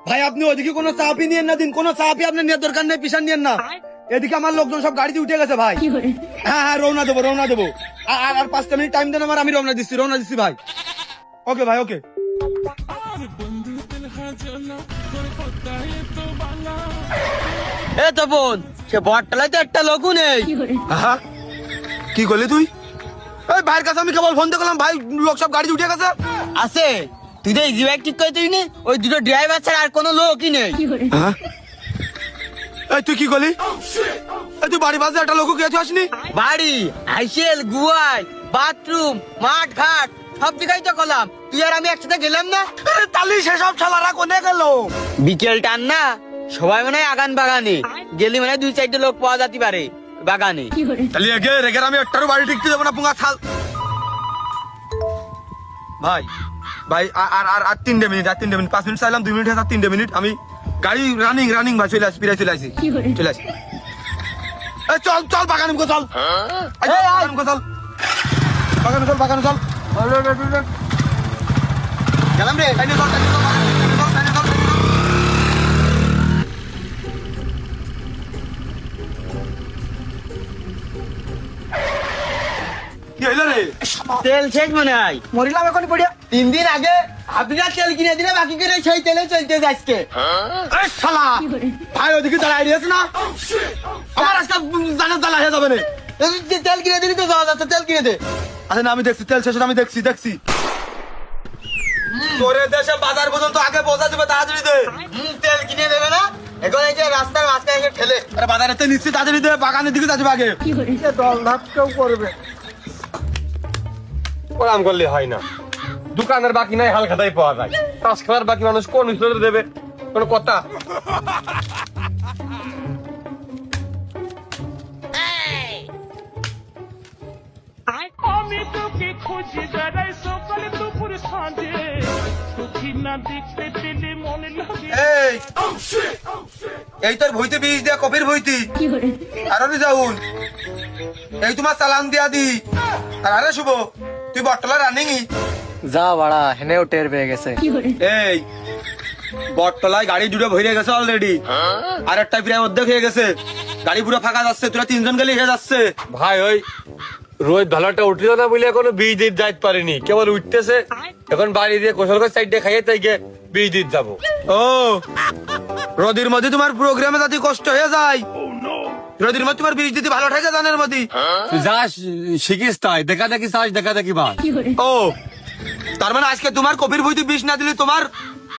ভাই আপনি ওইদিকে কোনো চাপই নিয়েন না দিন, কোনো চাপই আপনার নেওয়ার দরকার নেই, পিছন নিয়েন না। এদিকে আমার লোকজন সব গাড়িতে উঠে গেছে ভাই। হ্যাঁ হ্যাঁ রওনা দেবো রওনা দেবো। আর 5টা মিনিট টাইম দেন আমার, আমি রওনা দিচ্ছি ভাই। ওকে ভাই ওকে। এ তো বোন, সে বটতলায় তো একটা লোকও নেই। হ্যাঁ কি করলি তুই? এই ভাইয়ের কাছে আমি কেবল ফোন দেখলাম, ভাই লোক সব গাড়িতে উঠে গেছে। আছে, তুই তো ইজি বাইক ঠিক করে তুই নি, ওই দুটো ড্রাইভার ছাড়া আর কোনো লোকই নেই। হ্যাঁ এই তুই কি করলি? এই তুই বাড়ি বাজে একটা লোক গিয়ে আসনি? বাড়ি, আইসেল, গুয়াই, বাথরুম, মাঠ ঘাট সব জায়গায় তো করলাম, তুই আর আমি একসাথে গেলাম না। তাহলে সেসব শালারা কোনে গেল? বিকেল টান না, সবাই মনে হয় আগান বাগানে গেলি, মানে 2-4টে লোক পাওয়া যেতে পারে বাগানে। তাহলে রেগে আমি একটারও বাড়ি টিকতে যাবো না, পুঙ্গা ছাল। ভাই ভাই আর 3টে মিনিট, 5 মিনিট চাইলাম, 2 মিনিট, 3টে মিনিট। আমি গাড়ি রানিং ভাই, চলে আসি, চলে আসি। এই চল চল বাগানে চল, চল বাগানে চল। গেলাম রে। কি হইলো রে? তেল শেষ মনে হয়, মরিলাম এখন পড়িয়া। 3 দিন আগে আপনার তেল কিনে দিলে, বাকি করে সেই তেলে চলতে যাচ্ছে। এই শালা ভাই ওদিকে দাঁড়াই দিয়েছে না, আমার আজকে জানার জ্বালা হয়ে যাবে না। তেল কিনে দিলি তো যাওয়া যাচ্ছে, তেল কিনে দে। আচ্ছা না আমি দেখছি, তেল শেষ আমি দেখছি। তোরে দেশে বাজার পর্যন্ত আগে পৌঁছা দেবে, তাড়াতাড়ি দে। তেল কিনে দেবে না, এখন এই যে রাস্তার মাঝখানে এসে ঠেলে। আরে বাজারে তো নিশ্চিত তাড়াতাড়ি দে, বাগানের দিকে যাবে আগে। দল ভাত কেউ করবে, ওরাম করলে হয় না। দোকানের বাকি নাই, হাল খাতাই পাওয়া যায়। তাস খেলার বাকি মানুষ কোন হিসেবে দেবে, কোন কথা? আমি তোকে খুঁজে বেড়াই সকাল দুপুর সাঁঝে, তোকে না দেখতে পেলে মনে লাগে। এই তোর ভইতে বীজ দিয়া কপির ভইতি আর যাউন, এই তোমার চালান দিয়া দি। আর আরে শুভ তুই বটতলা রানিং যা বাড়া, হেনেও টের পেয়ে গেছে। এই বটতলায় গাড়ি দুটো ভরে গেছে অলরেডি, আর একটা প্রায় অর্ধেক হয়ে গেছে, গাড়ি পুরো ফাঁকা যাচ্ছে, তোরা 3জন গেলে হয়ে যাচ্ছে। ভাই ওই রোজ ভালোটা উঠিল না বলে এখনো বীজ দিতে যাইতে পারিনি, কেবল উঠতেছে। এখন বাড়ি দিয়ে কোশলগঞ্জ সাইডে খাইয়ে তাই গিয়ে বীজ দিতে যাবো। ও রোদির মধ্যে তোমার প্রোগ্রামে যাতে কষ্ট হয়ে যায়, রোদির মধ্যে তোমার বীজ দিতে ভালো ঠেকে জানের মধ্যে। তুই যাস শিখিস তাই, দেখা দেখি চাস, দেখা দেখি বা। ও তার মানে আজকে তোমার কপির বইতে বিষ না দিলে তোমার